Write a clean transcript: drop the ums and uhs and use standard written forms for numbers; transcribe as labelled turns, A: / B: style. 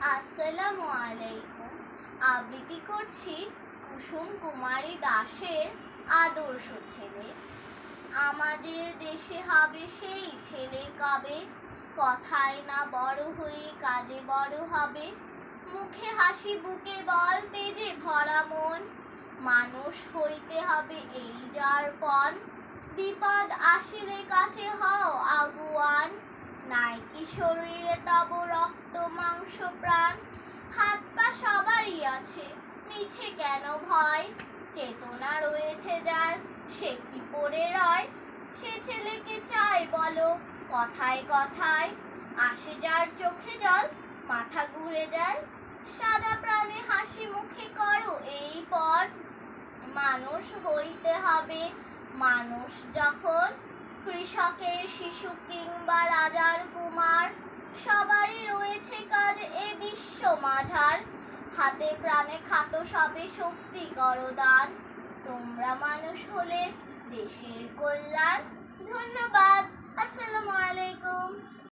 A: আসসালামু আলাইকুম। আবৃত্তি করছি কুসুম কুমারী দাসের আদর্শ ছেলে। আমাদের দেশে হবে সেই ছেলে কবে, কথায় না বড় হয়ে কাজে বড় হবে। মুখে হাসি বুকে বল তেজে ভরা মন, মানুষ হইতে হবে এই যার পণ। বিপদ আসিলে কাছে হও আগুয়ান, নাই কি শরীরে তব রক্ত মাংস প্রাণ। হাত পা সবারই আছে, মিছে কেন ভয়, চেতনা রয়েছে যার সে কি পড়ে রয়। সে ছেলেকে চাই বলো কথায় কথায়, আসে যার চোখে জল মাথা ঘুরে যায়। সাদা প্রাণে হাসি মুখে করো এই পথ, মানুষ হইতে হবে মানুষ যখন। কৃষকের শিশু কিংবা রাজার কুমার, সবারই রয়েছে কাজ এ বিশ্ব মাঝার। হাতে প্রাণে খাটো সবে শক্তি করো দান, তোমরা মানুষ হলে দেশের কল্যাণ। ধন্যবাদ। আসসালামু আলাইকুম।